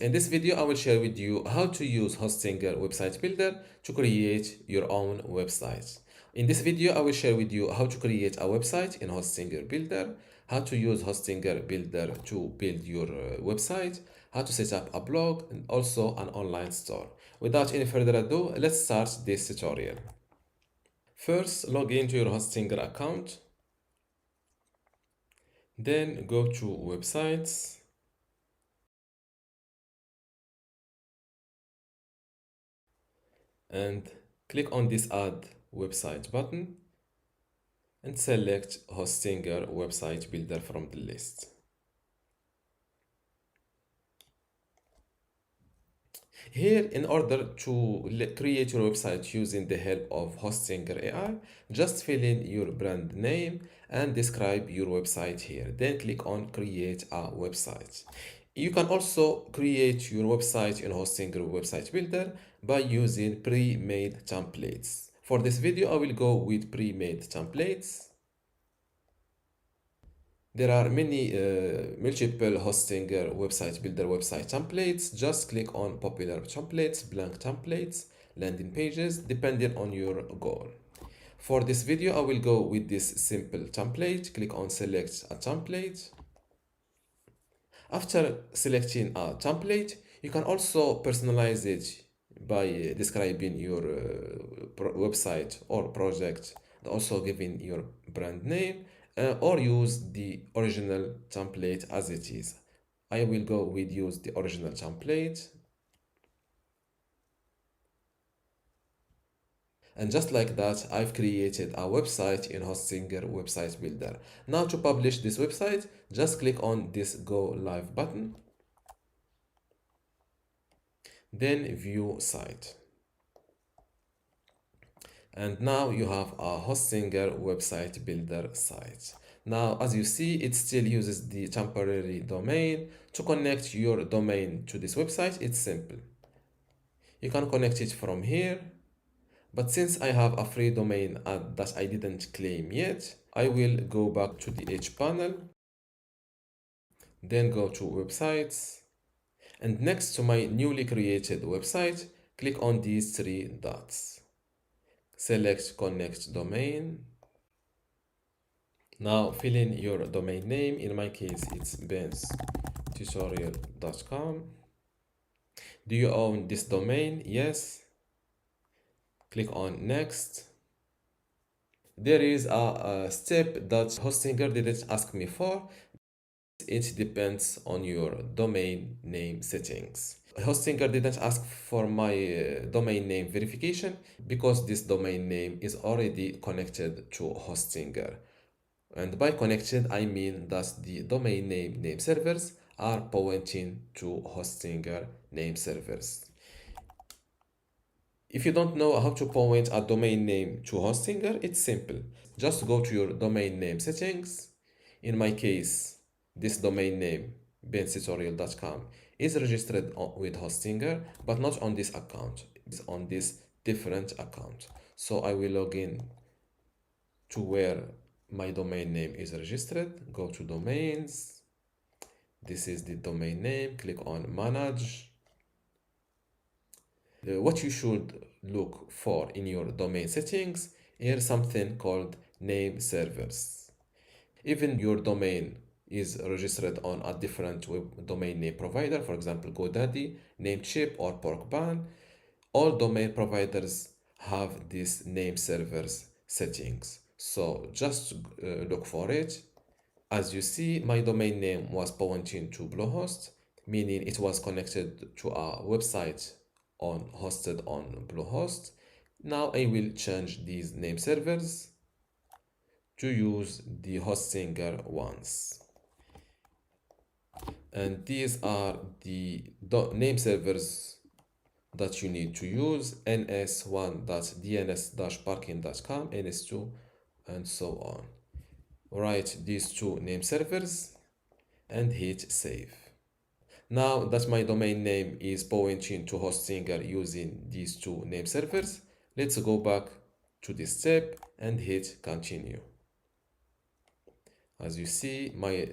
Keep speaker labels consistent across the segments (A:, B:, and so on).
A: In this video, I will share with you how to use Hostinger Website Builder to create your own website. In this video, I will share with you how to create a website in Hostinger Builder, how to use Hostinger Builder to build your website, how to set up a blog, and also an online store. Without any further ado, let's start this tutorial. First, log into your Hostinger account, then go to Websites, and click on this Add Website button and select Hostinger Website Builder from the list. Here, in order to create your website using the help of Hostinger AI, just fill in your brand name and describe your website here. Then click on Create a Website. You can also create your website in Hostinger Website Builder by using pre-made templates. For this video, I will go with pre-made templates. There are many multiple Hostinger website builder website templates. Just click on popular templates, blank templates, landing pages, depending on your goal. For this video, I will go with this simple template. Click on select a template. After selecting a template, you can also personalize it by describing your website or project, also giving your brand name, or use the original template as it is. I will go with use the original template. And just like that, I've created a website in Hostinger Website Builder. Now to publish this website, just click on this Go Live button. Then view site. And now you have a Hostinger Website Builder site. Now, as you see, it still uses the temporary domain. To connect your domain to this website, it's simple. You can connect it from here. But since I have a free domain that I didn't claim yet, I will go back to the H panel, then go to Websites, and next to my newly created website, click on these three dots. Select Connect Domain. Now fill in your domain name. In my case, it's benstutorial.com. Do you own this domain? Yes. Click on Next. There is a step that Hostinger didn't ask me for. It depends on your domain name settings. Hostinger didn't ask for my domain name verification because this domain name is already connected to Hostinger. And by connected, I mean that the domain name servers are pointing to Hostinger name servers. If you don't know how to point a domain name to Hostinger, it's simple. Just go to your domain name settings. In my case, this domain name, benstutorial.com, is registered with Hostinger, but not on this account. It's on this different account. So I will log in to where my domain name is registered. Go to domains. This is the domain name. Click on manage. What you should look for in your domain settings is something called name servers. Even your domain is registered on a different web domain name provider, for example, GoDaddy, Namecheap, or Porkban, all domain providers have these name servers settings. So just look for it. As you see, my domain name was pointing to Bluehost, meaning it was connected to a website hosted on Bluehost. Now I will change these name servers to use the Hostinger ones. And these are the name servers that you need to use: ns1.dns-parking.com, ns2, and so on. Write these two name servers and hit save. Now that my domain name is pointing to Hostinger using these two name servers, let's go back to this step and hit continue. As you see, my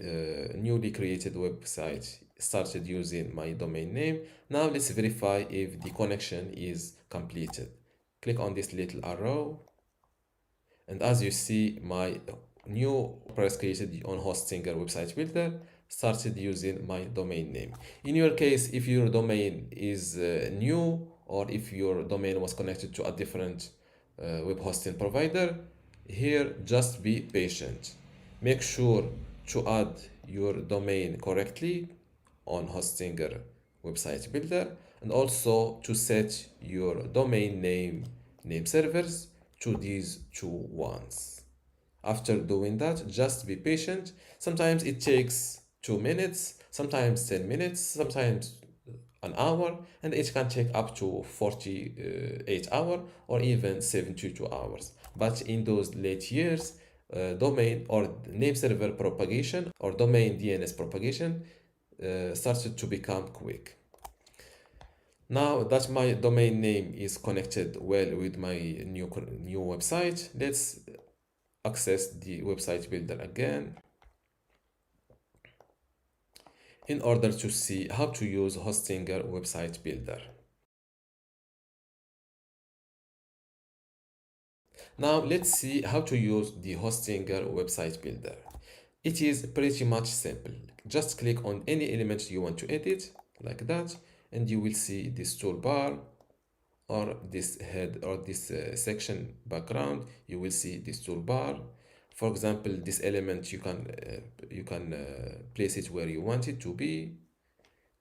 A: newly created website started using my domain name. Now let's verify if the connection is completed. Click on this little arrow, and as you see, my new WordPress created on Hostinger website builder started using my domain name. In your case, if your domain is new, or if your domain was connected to a different web hosting provider, here just be patient. Make sure to add your domain correctly on Hostinger website builder, and also to set your domain name servers to these two ones. After doing that, just be patient. Sometimes it takes 2 minutes, sometimes 10 minutes, sometimes an hour, and it can take up to 48 hours or even 72 hours. But in those late years, domain or name server propagation or domain DNS propagation started to become quick. Now that my domain name is connected well with my new website, let's access the website builder again in order to see how to use Hostinger website builder. Now let's see how to use the Hostinger website builder. It is pretty much simple. Just click on any element you want to edit, like that, and you will see this toolbar or this head or this section background. You will see this toolbar. For example, this element you can place it where you want it to be,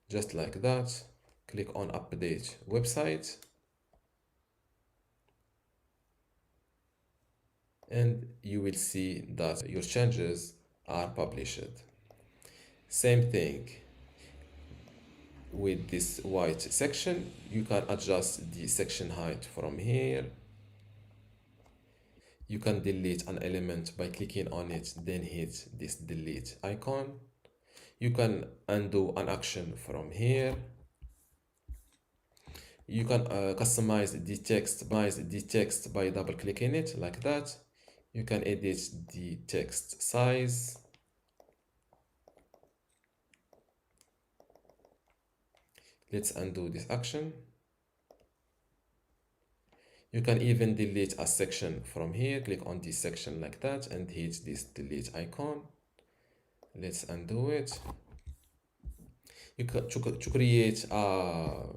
A: just like that. Click on update website, and you will see that your changes are published. Same thing with this white section. You can adjust the section height from here. You can delete an element by clicking on it, then hit this delete icon. You can undo an action from here. You can customize the text by double clicking it, like that. You can edit the text size. Let's undo this action. You can even delete a section from here. Click on this section like that and hit this delete icon. Let's undo it. You can to create a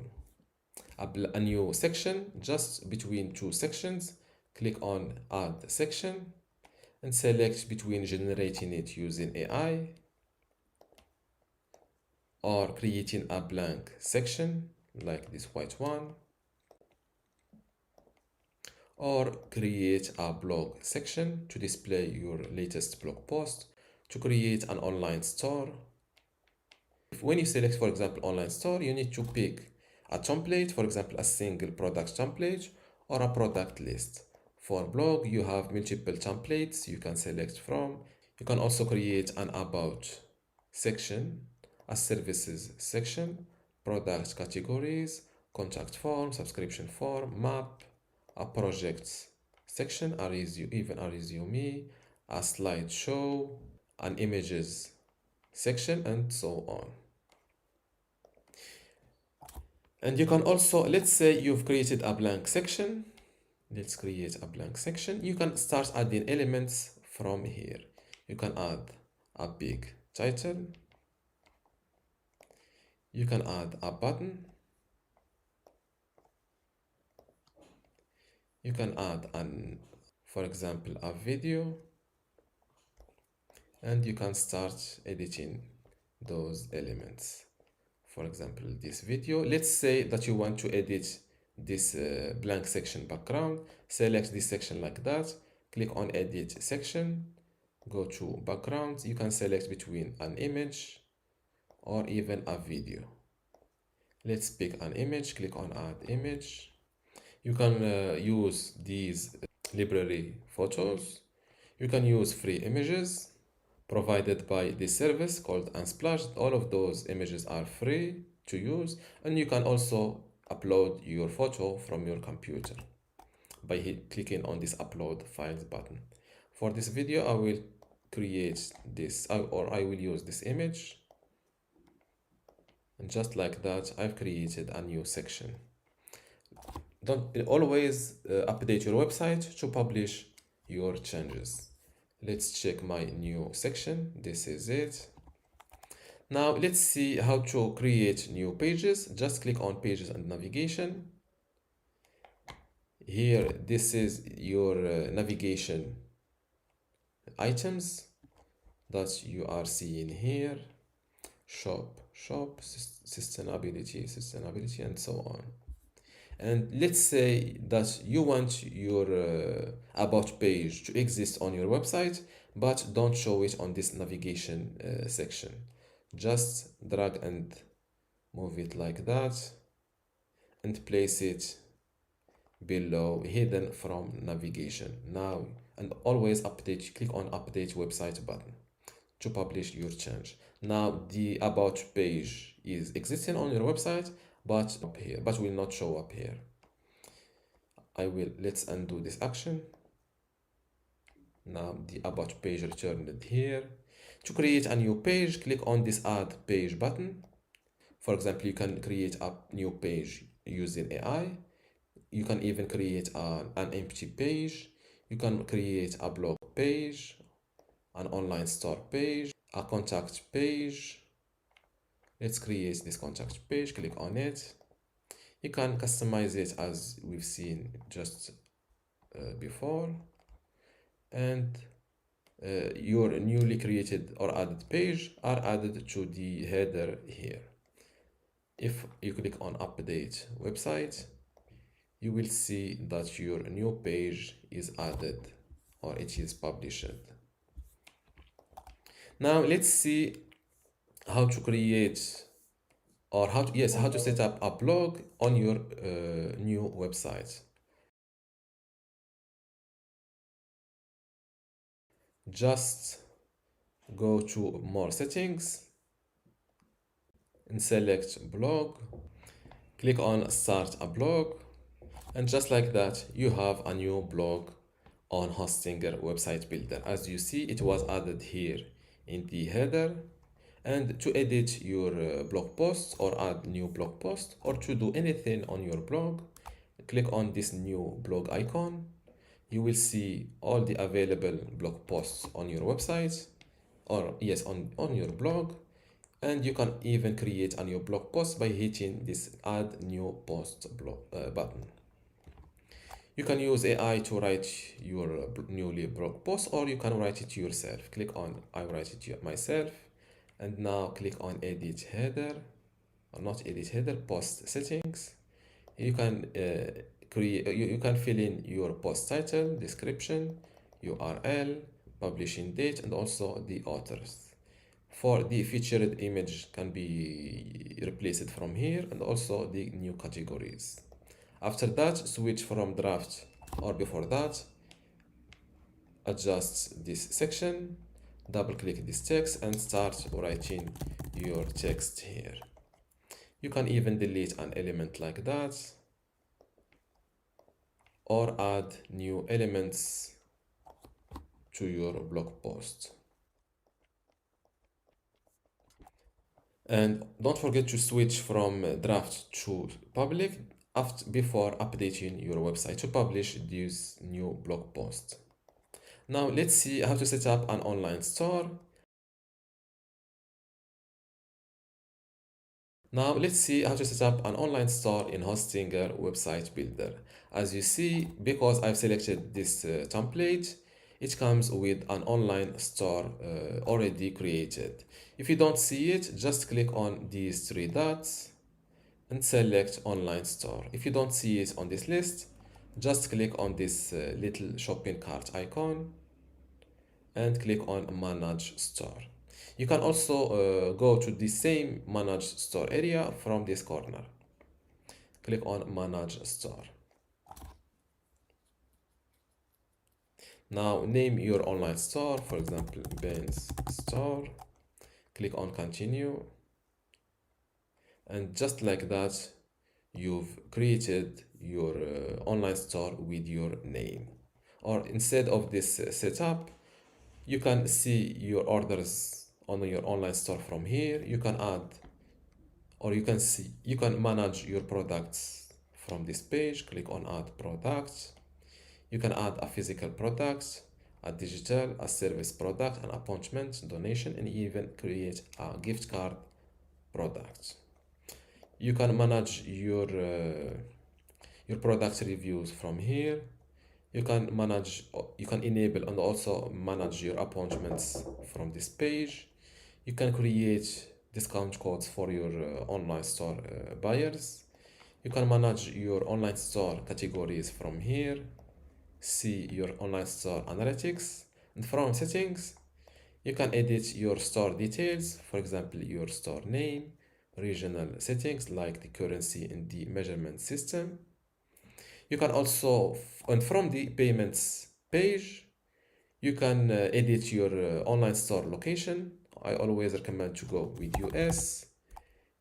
A: new section just between two sections. Click on add section and select between generating it using AI or creating a blank section like this white one, or create a blog section to display your latest blog post, to create an online store. When you select, for example, online store, you need to pick a template, for example, a single product template or a product list. For blog, you have multiple templates you can select from. You can also create an about section, a services section, product categories, contact form, subscription form, map, a projects section, even a resume, a slideshow, an images section, and so on. And you can also, let's say you've created a blank section. Let's create a blank section. You can start adding elements from here. You can add a big title. You can add a button. You can add for example, a video, and you can start editing those elements. For example, this video, let's say that you want to edit this blank section background. Select this section like that, click on edit section, go to backgrounds. You can select between an image or even a video. Let's pick an image, click on add image. You can use these library photos. You can use free images provided by this service called Unsplash. All of those images are free to use, and you can also upload your photo from your computer by clicking on this upload files button. For this video, I will create this, or I will use this image. And just like that, I've created a new section. Don't always update your website to publish your changes. Let's check my new section. This is it. Now let's see how to create new pages. Just click on pages and navigation. Here, this is your navigation items that you are seeing here. Shop, sustainability, and so on. And let's say that you want your about page to exist on your website, but don't show it on this navigation section. Just drag and move it like that and place it below, hidden from navigation. Now, and always update, click on update website button to publish your change. Now the about page is existing on your website, but up here, but will not show up here. Let's undo this action. Now the about page returned here. To create a new page, click on this add page button. For example, you can create a new page using AI. You can even create an empty page. You can create a blog page, an online store page, a contact page. Let's create this contact page, click on it. You can customize it as we've seen just before. And your newly created or added page are added to the header here. If you click on update website, you will see that your new page is added or it is published. Now let's see how to create or how to set up a blog on your new website. Just go to more settings and select blog, click on start a blog, and just like that you have a new blog on Hostinger website builder. As you see, it was added here in the header. And to edit your blog posts or add new blog post or to do anything on your blog, click on this new blog icon. You will see all the available blog posts on your website or yes, on your blog. And you can even create a new blog post by hitting this add new post button. You can use AI to write your newly blog post, or you can write it yourself. Click on I write it myself, and now click on edit header, or not edit header, post settings. You can you can fill in your post title, description, URL, publishing date, and also the authors. For the featured image can be replaced from here, and also the new categories. After that, switch from draft, or before that, adjust this section, double click this text and start writing your text here. You can even delete an element like that or add new elements to your blog post. And don't forget to switch from draft to public before updating your website to publish this new blog post. Now let's see how to set up an online store. Now let's see how to set up an online store in Hostinger website builder. As you see, because I've selected this template, it comes with an online store already created. If you don't see it, just click on these three dots and select online store. If you don't see it on this list, just click on this little shopping cart icon and click on manage store. You can also go to the same manage store area from this corner. Click on manage store. Now name your online store, for example, Ben's store. Click on continue. And just like that, you've created your online store with your name. Or instead of this setup, you can see your orders on your online store from here. You can add Or you can manage your products from this page. Click on add products. You can add a physical product, a digital, a service product, an appointment, donation, and even create a gift card product. You can manage your product reviews from here. You can enable and also manage your appointments from this page. You can create discount codes for your online store buyers. You can manage your online store categories from here. See your online store analytics, and from settings you can edit your store details, for example your store name, regional settings like the currency and the measurement system. You can also, and from the payments page, you can edit your online store location. I always recommend to go with US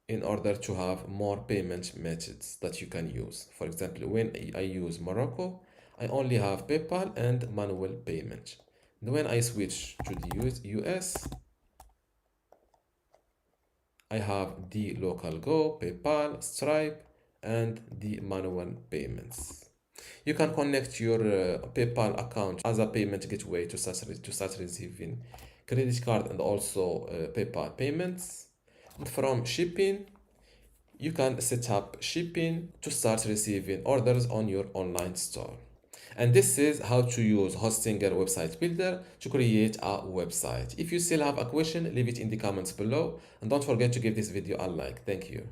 A: in order to have more payment methods that you can use. For example, when I use Morocco, I only have PayPal and manual payment. And when I switch to the US, I have the local Go, PayPal, Stripe, and the manual payments. You can connect your PayPal account as a payment gateway to start receiving credit card and also PayPal payments. And from shipping, you can set up shipping to start receiving orders on your online store. And this is how to use Hostinger Website Builder to create a website. If you still have a question, leave it in the comments below. And don't forget to give this video a like. Thank you.